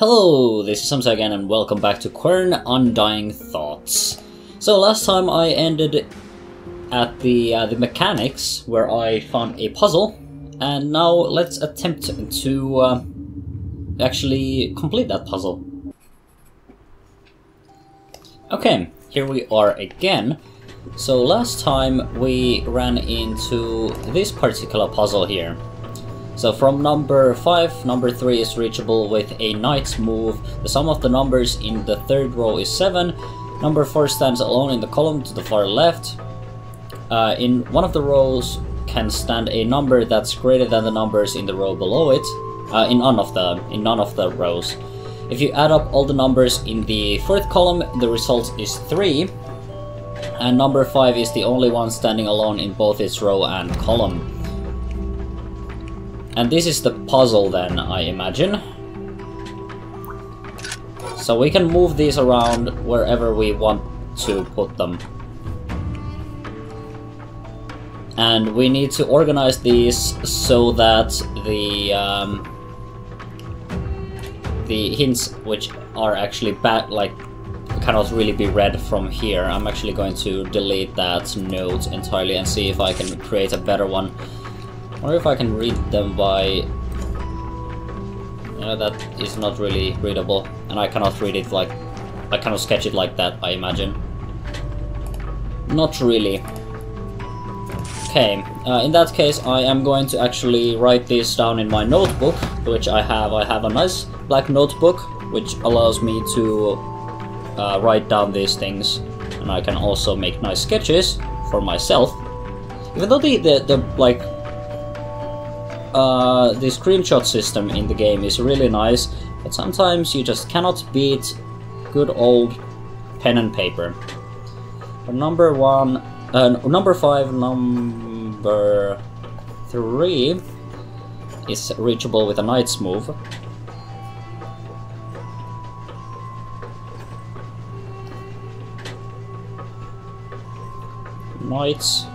Hello, this is Samsai again and welcome back to Quern Undying Thoughts. So last time I ended at the mechanics where I found a puzzle, and now let's attempt to actually complete that puzzle. Okay, here we are again. So last time we ran into this particular puzzle here. So from number 5, number 3 is reachable with a knight's move. The sum of the numbers in the third row is 7. Number 4 stands alone in the column to the far left. In one of the rows can stand a number that's greater than the numbers in the row below it. In none of the rows. If you add up all the numbers in the fourth column, the result is 3. And number 5 is the only one standing alone in both its row and column. And this is the puzzle then, I imagine. So we can move these around wherever we want to put them. And we need to organize these so that the hints, which are actually bad, like, cannot really be read from here. I'm actually going to delete that note entirely and see if I can create a better one. Or if I can read them by... that is not really readable. And I cannot read it like... I cannot sketch it like that, I imagine. Not really. Okay, in that case I am going to actually write this down in my notebook, which I have. I have a nice black notebook, which allows me to write down these things. And I can also make nice sketches for myself. Even though the screenshot system in the game is really nice, but sometimes you just cannot beat good old pen and paper. For number 5, number 3 is reachable with a knight's move. Knights.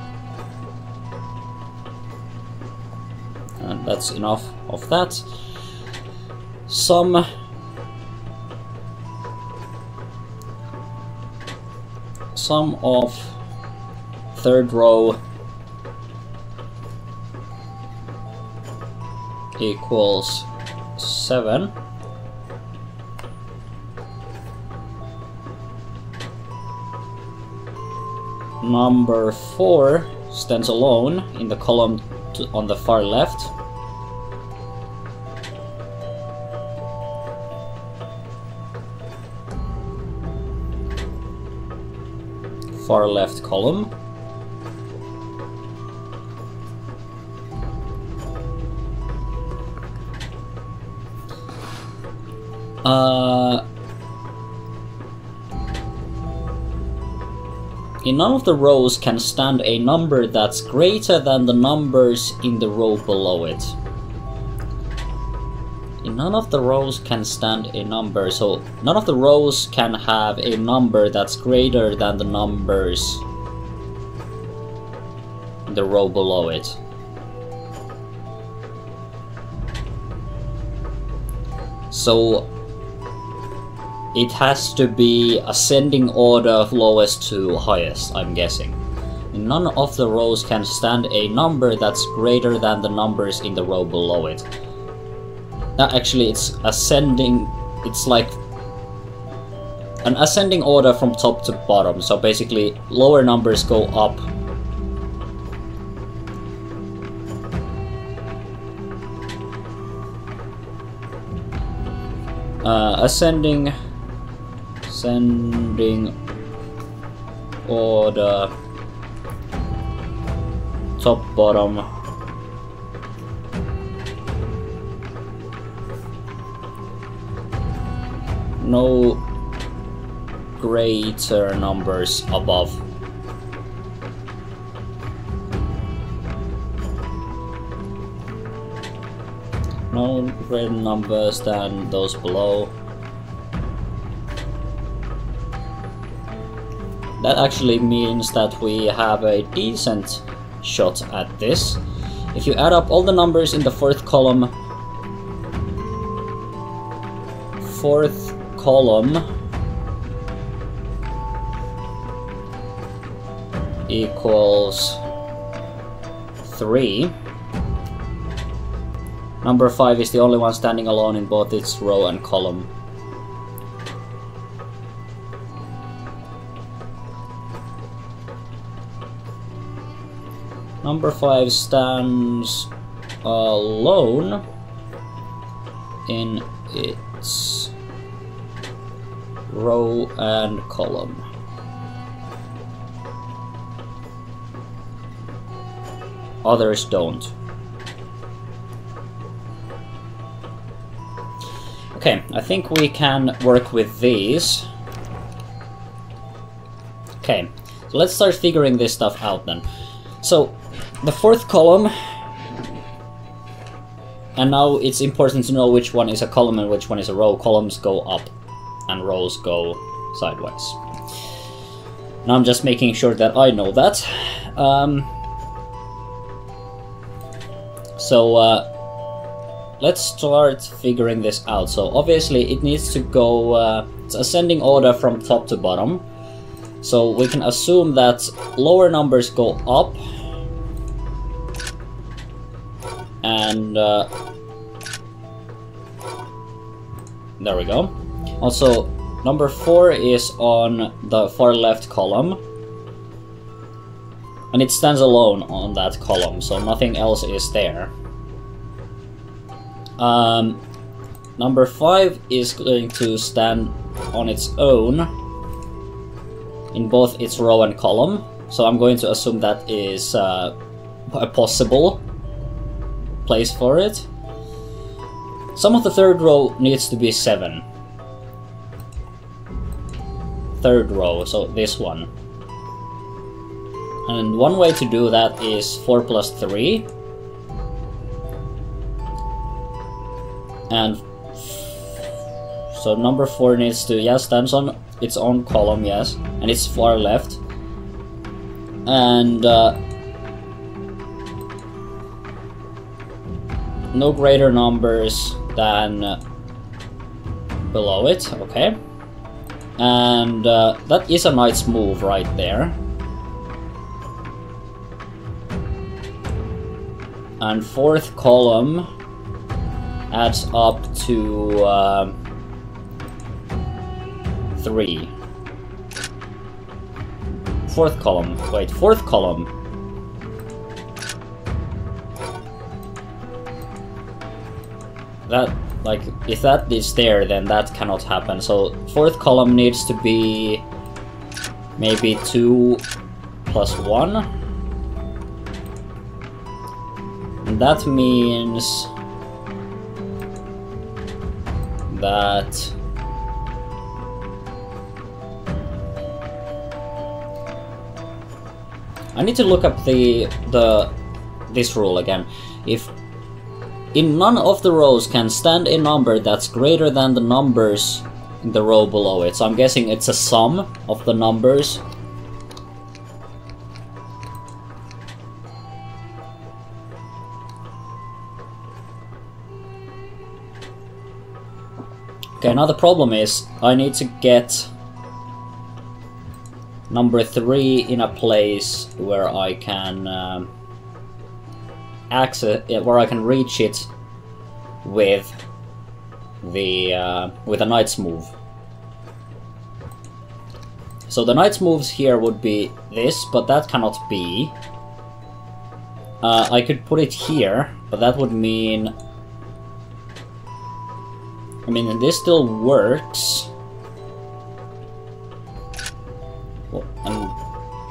And that's enough of that. Sum of third row equals 7. Number 4 stands alone in the column on the far left. Far left column. In none of the rows can stand a number that's greater than the numbers in the row below it. In none of the rows can stand a number, so none of the rows can have a number that's greater than the numbers in the row below it. So it has to be ascending order of lowest to highest, I'm guessing. None of the rows can stand a number that's greater than the numbers in the row below it. Actually, it's ascending, it's like an ascending order from top to bottom, so basically lower numbers go up. Ascending order, top, bottom. No greater numbers above. No greater numbers than those below. That actually means that we have a decent shot at this. If you add up all the numbers in the fourth column fourth column equals 3. Number 5 is the only one standing alone in both its row and column. Number 5 stands alone in its row and column. Others don't. Okay, I think we can work with these. Okay, so let's start figuring this stuff out then. So, the fourth column, and now it's important to know which one is a column and which one is a row. Columns go up and rows go sideways. Now I'm just making sure that I know that. Let's start figuring this out. So obviously it needs to go, it's ascending order from top to bottom. So we can assume that lower numbers go up, and there we go. Also, number 4 is on the far left column, and it stands alone on that column, so nothing else is there. Number 5 is going to stand on its own in both its row and column, so I'm going to assume that is a possible place for it. Sum of the third row needs to be 7. Third row, so this one. And one way to do that is 4 plus 3. And so number 4 needs to, yes, stands on its own column, yes, and it's far left. And no greater numbers than below it, okay. And that is a knight's move right there. And fourth column adds up to 3. Fourth column, wait, fourth column. That, like, if that is there, then that cannot happen. So fourth column needs to be maybe 2 plus 1. And that means that I need to look up this rule again. If in none of the rows can stand a number that's greater than the numbers in the row below it. So I'm guessing it's a sum of the numbers. Okay, now the problem is I need to get number 3 in a place where I can where I can reach it with a knight's move. So the knight's moves here would be this, but that cannot be. I could put it here, but that would mean, I mean, this still works.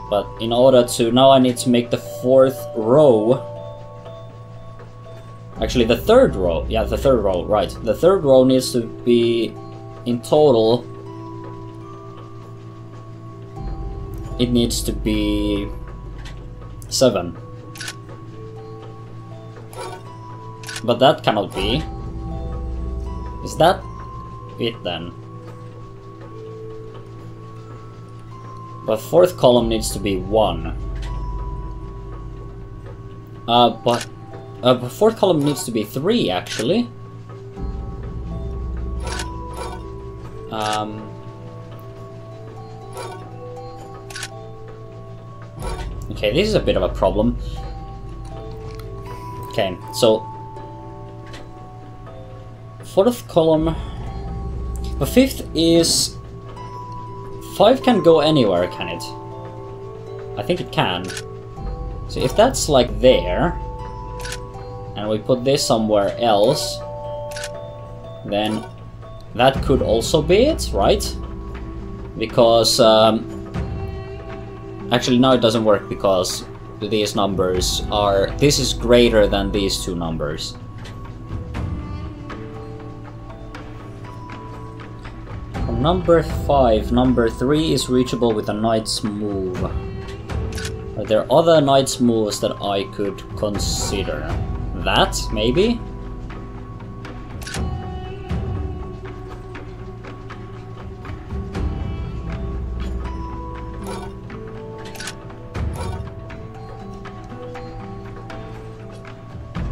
But in order to, now I need to make the fourth row, actually the third row, yeah, the third row, right. The third row needs to be, in total, it needs to be 7. But that cannot be. Is that it then? But fourth column needs to be 1. But fourth column needs to be 3, actually. Okay, this is a bit of a problem. Okay, so 4th column. The 5th is 5 can go anywhere, can it? I think it can. So if that's like there, and we put this somewhere else, then that could also be it, right? Because actually now it doesn't work because these numbers are... This is greater than these two numbers. From number 5, number 3 is reachable with a knight's move. Are there other knight's moves that I could consider? That, maybe?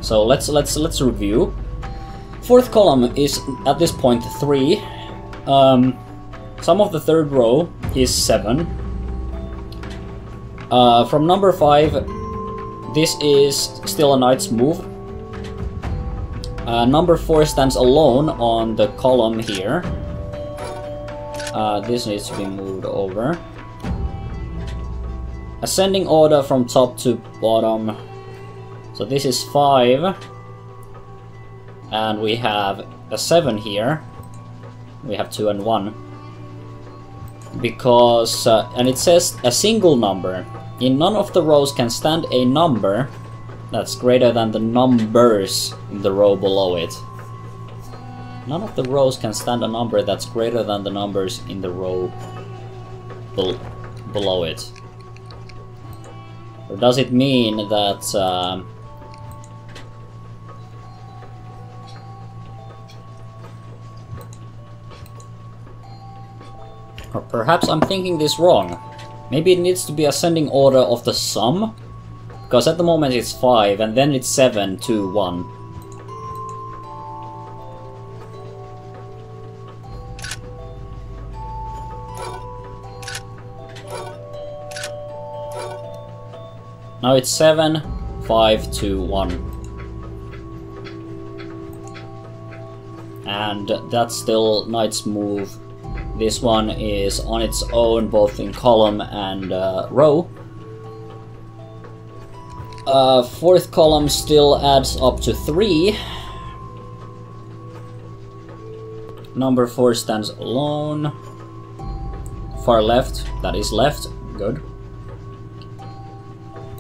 So let's review. 4th column is at this point 3. Sum of the 3rd row is 7. From number 5, this is still a knight's move. Number 4 stands alone on the column here. This needs to be moved over. Ascending order from top to bottom. So this is 5. And we have a 7 here. We have 2 and 1. Because, and it says a single number. In none of the rows can stand a number that's greater than the numbers in the row below it. None of the rows can stand a number that's greater than the numbers in the row below it. Or does it mean that... or perhaps I'm thinking this wrong. Maybe it needs to be ascending order of the sum? Because at the moment it's 5, and then it's 7, 2, 1. Now it's 7, 5, 2, 1. And that's still knight's move. This one is on its own, both in column and row. 4th column still adds up to 3. Number 4 stands alone. Far left, that is left, good.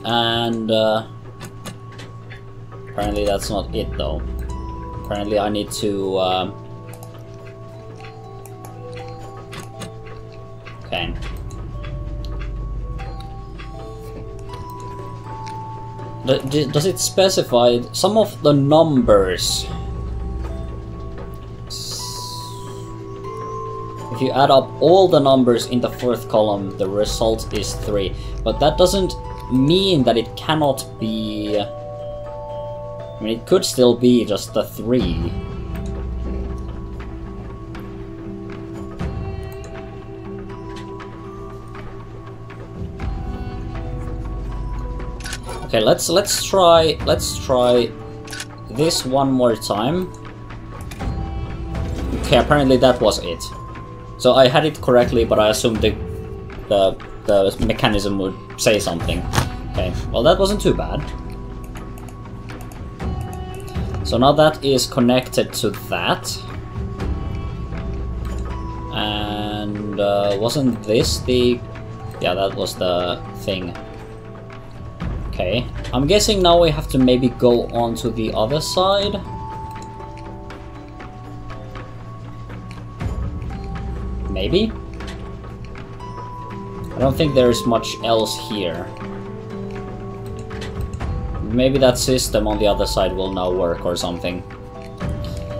And apparently that's not it though. Apparently I need to... okay. Does it specify some of the numbers? If you add up all the numbers in the 4th column, the result is 3. But that doesn't mean that it cannot be... I mean, it could still be just the 3. Okay, let's try this one more time. Okay, apparently that was it. So I had it correctly, but I assumed the mechanism would say something. Okay, well that wasn't too bad. So now that is connected to that. And wasn't this the... yeah, that was the thing. Okay, I'm guessing now we have to maybe go on to the other side. Maybe? I don't think there's much else here. Maybe that system on the other side will now work or something.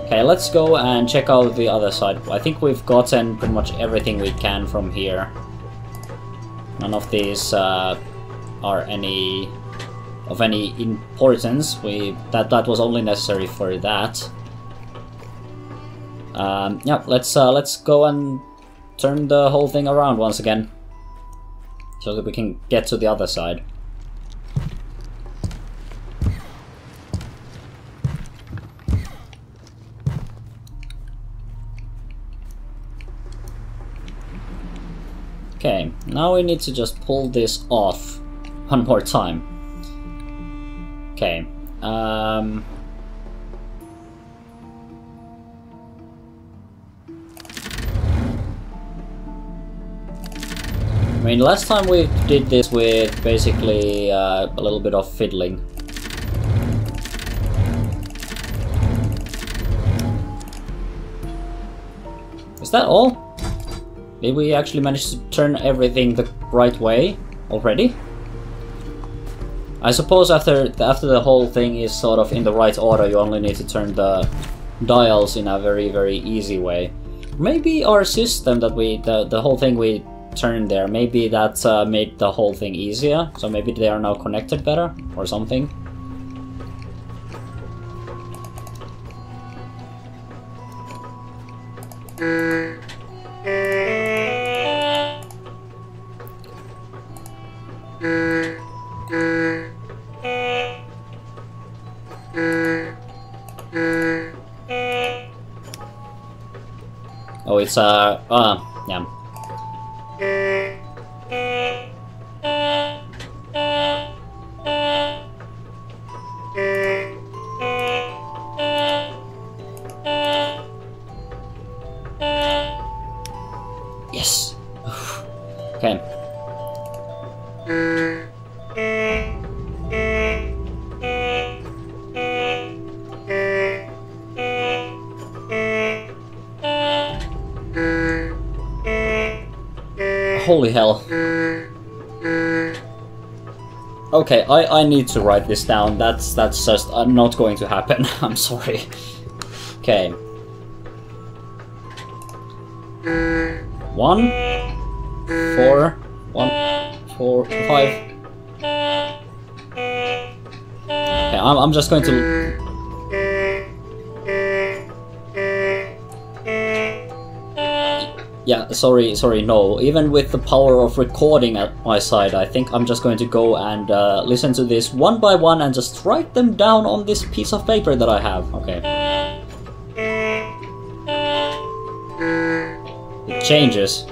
Okay, let's go and check out the other side. I think we've gotten pretty much everything we can from here. None of these are of any importance. That was only necessary for that. Yeah, let's go and turn the whole thing around once again, so that we can get to the other side. Okay, now we need to just pull this off one more time. Okay, I mean, last time we did this with basically a little bit of fiddling. Is that all? Did we actually manage to turn everything the right way already? I suppose after the whole thing is sort of in the right order, you only need to turn the dials in a very, very easy way. Maybe our system that the whole thing we turned there, maybe that made the whole thing easier, so maybe they are now connected better or something. Oh, it's yeah. Yes. Okay. Holy hell. Okay, I need to write this down. That's just not going to happen. I'm sorry. Okay. 1, 4, 1, 4, 5. Okay, I'm just going to. Yeah, sorry, no. Even with the power of recording at my side, I think I'm just going to go and listen to this one by one and just write them down on this piece of paper that I have. Okay. It changes.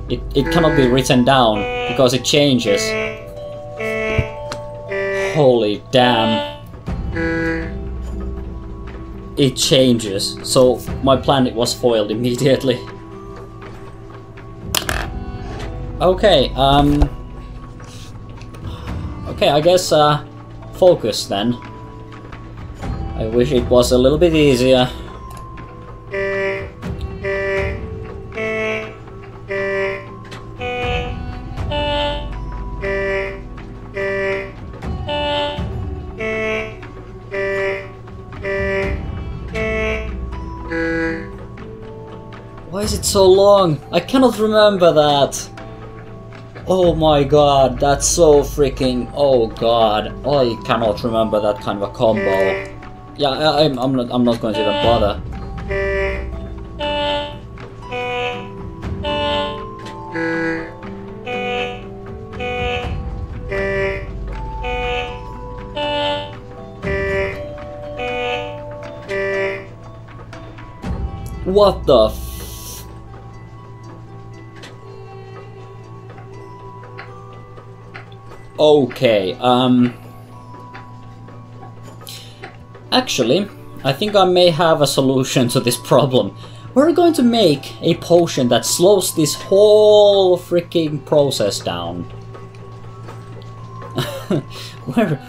It cannot be written down because it changes. Holy damn. It changes, so my plan was foiled immediately. Okay, okay, I guess, focus then. I wish it was a little bit easier. Why is it so long? I cannot remember that. Oh my god, that's so freaking... Oh god, I cannot remember that kind of a combo. Yeah, I'm not going to even bother. What the f... Okay, actually, I think I may have a solution to this problem. We're going to make a potion that slows this whole freaking process down.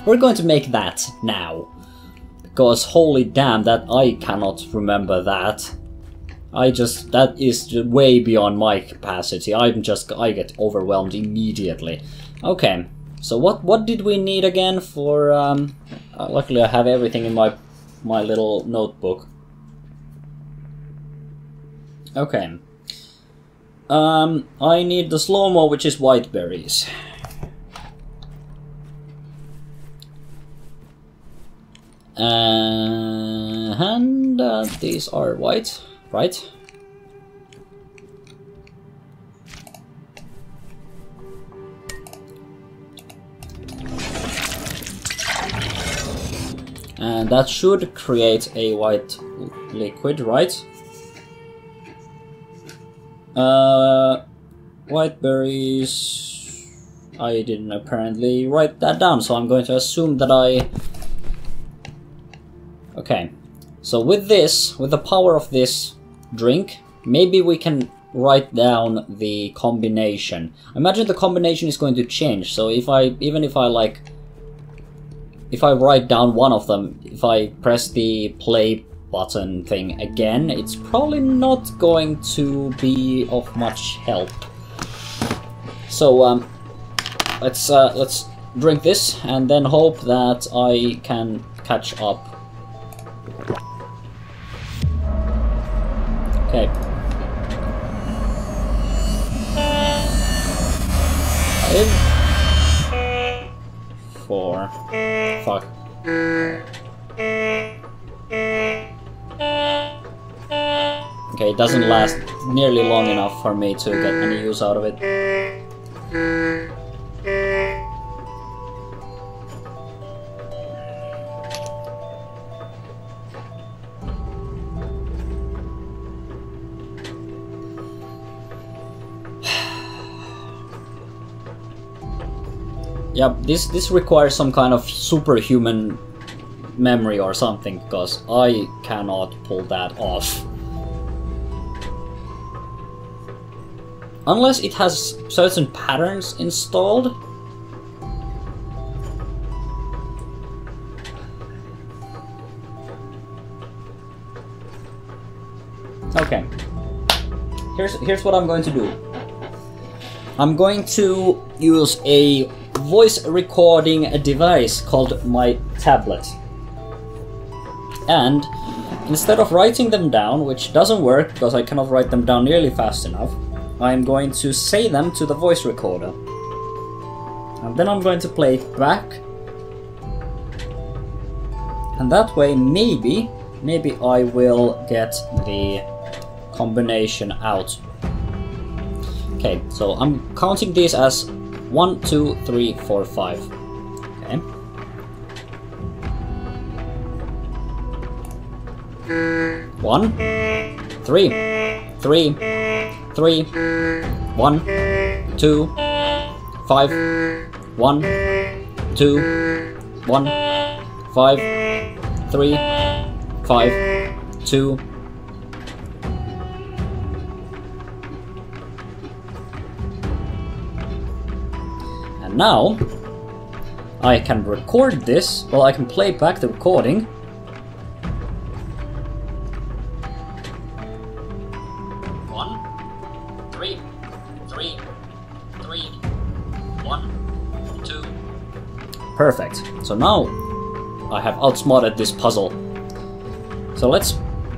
We're going to make that now. Because holy damn, that I cannot remember that. That is way beyond my capacity. I get overwhelmed immediately. Okay. So what did we need again for, luckily I have everything in my little notebook. Okay. I need the slow-mo, which is white berries. And these are white, right? And that should create a white liquid, right? White berries... I didn't apparently write that down, so I'm going to assume that I... Okay, so with this, with the power of this drink, maybe we can write down the combination. Imagine the combination is going to change, so if I write down one of them, if I press the play button thing again, it's probably not going to be of much help. So let's drink this and then hope that I can catch up. Okay. 5, 4. Fuck. Okay, it doesn't last nearly long enough for me to get any use out of it. Yeah, this requires some kind of superhuman memory or something, because I cannot pull that off. Unless it has certain patterns installed. Okay. Here's what I'm going to do. I'm going to use a voice recording device called my tablet. And instead of writing them down, which doesn't work because I cannot write them down nearly fast enough, I'm going to say them to the voice recorder. And then I'm going to play it back. And that way maybe I will get the combination out. Okay, so I'm counting these as 1, 2, 3, 4, 5. Okay. One, 3, 3, 3, 1, 2, 5, 1, 2, 1, 5, 3, 5, 2. Now, I can record this, well, I can play back the recording. One, 3, 3, 3, 1, 2. Perfect. So now I have outsmarted this puzzle. So let's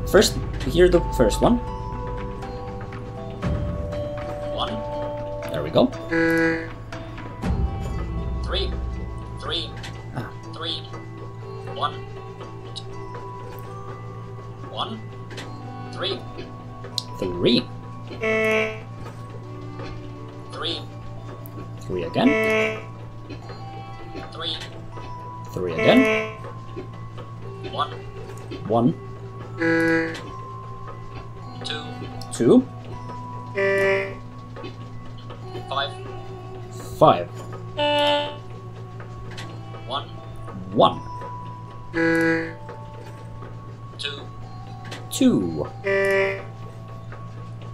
first hear the first one. 1. There we go. 3, 3, 3, 1, 1, 3, 3, 3, 3 again, 3, 3 again, 1, 1, 2, 2, 5, 5. 1, 1, 2, 2,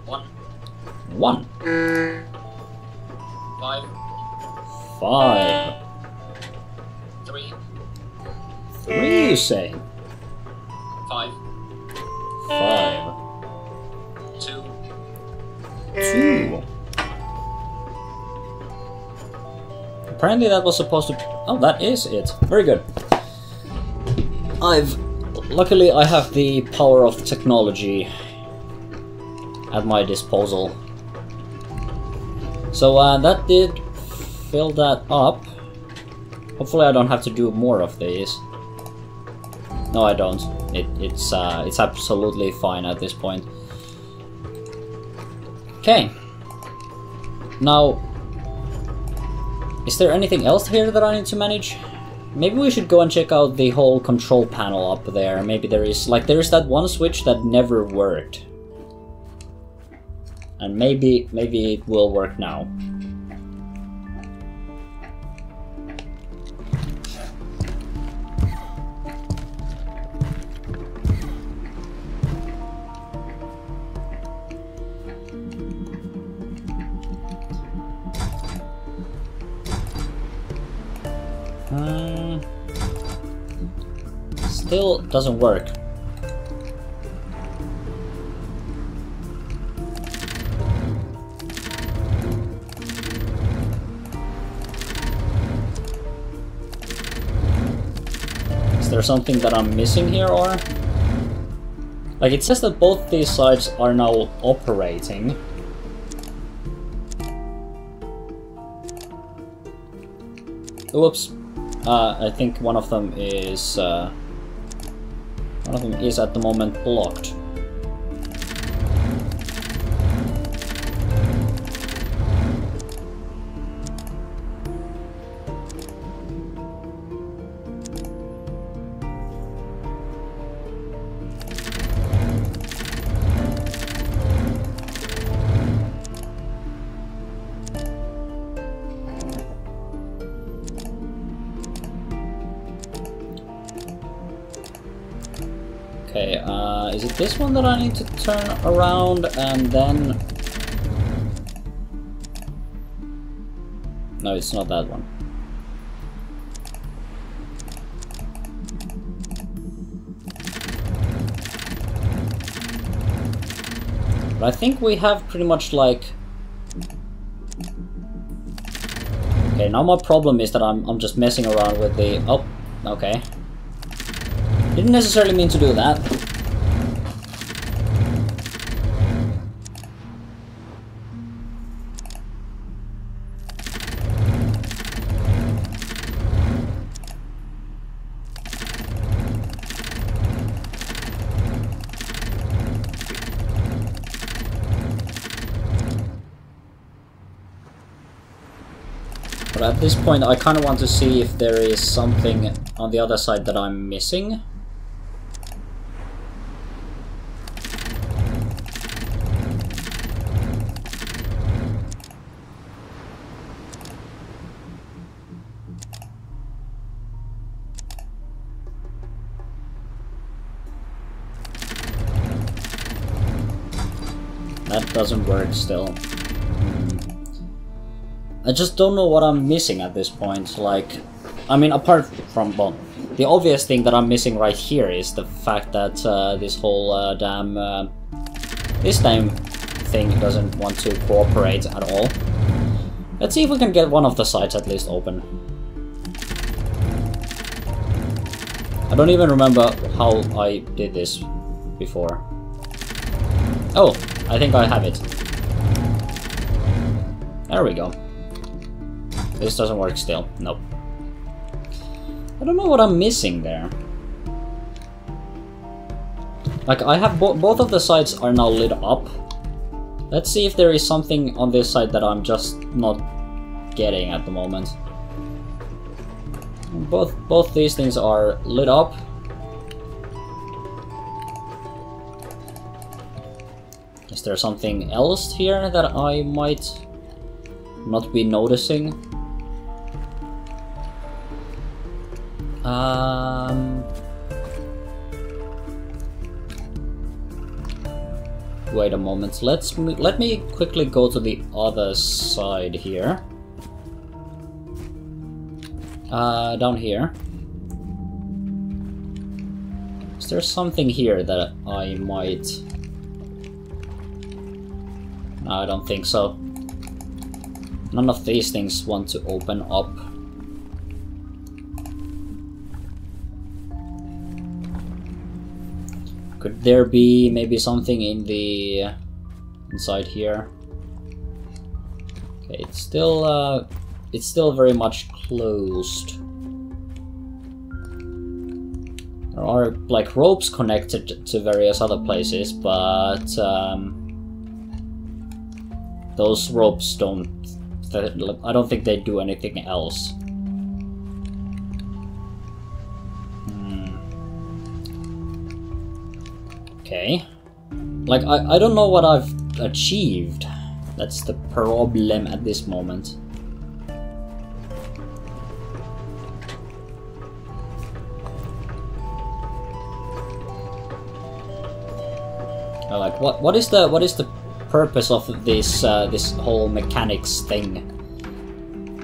1, 1, 5, 5, 3, 3 you say? 5, 5, 2, 2. Apparently that was supposed to... Oh, that is it. Very good. Luckily I have the power of technology at my disposal. So that did fill that up. Hopefully I don't have to do more of these. No, I don't. It's absolutely fine at this point. Okay. Now, is there anything else here that I need to manage? Maybe we should go and check out the whole control panel up there. Maybe there is, like, there's that one switch that never worked. And maybe it will work now. Still doesn't work. Is there something that I'm missing here, or? Like, it says that both these sides are now operating. Oops. I think one of them is at the moment blocked. Okay, is it this one that I need to turn around and then... No, it's not that one. But I think we have pretty much like... Okay, now my problem is that I'm just messing around with the... Oh, okay. Didn't necessarily mean to do that. But at this point I kind of want to see if there is something on the other side that I'm missing. That doesn't work still. I just don't know what I'm missing at this point. Like, I mean, apart from, well, the obvious thing that I'm missing right here is the fact that this whole this damn thing doesn't want to cooperate at all. Let's see if we can get one of the sides at least open. I don't even remember how I did this before. Oh, I think I have it. There we go. This doesn't work still. Nope. I don't know what I'm missing there. Like, I have both of the sides are now lit up. Let's see if there is something on this side that I'm just not getting at the moment. Both these things are lit up. Is there something else here that I might not be noticing? Wait a moment. Let me quickly go to the other side here. Down here. Is there something here that I might... No, I don't think so. None of these things want to open up. Could there be maybe something in the inside here? Okay, it's still very much closed. There are like ropes connected to various other places, but those ropes don't... I don't think they do anything else. Okay. Like, I don't know what I've achieved. That's the problem at this moment. Like, what is the purpose of this this whole mechanics thing?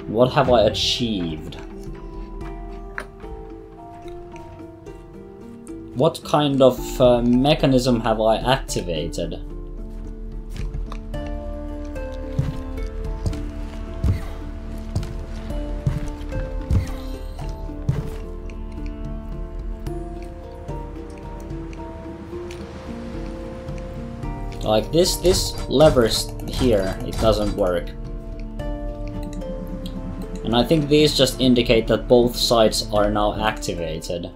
What have I achieved? What kind of mechanism have I activated? Like this lever here, it doesn't work. And I think these just indicate that both sides are now activated.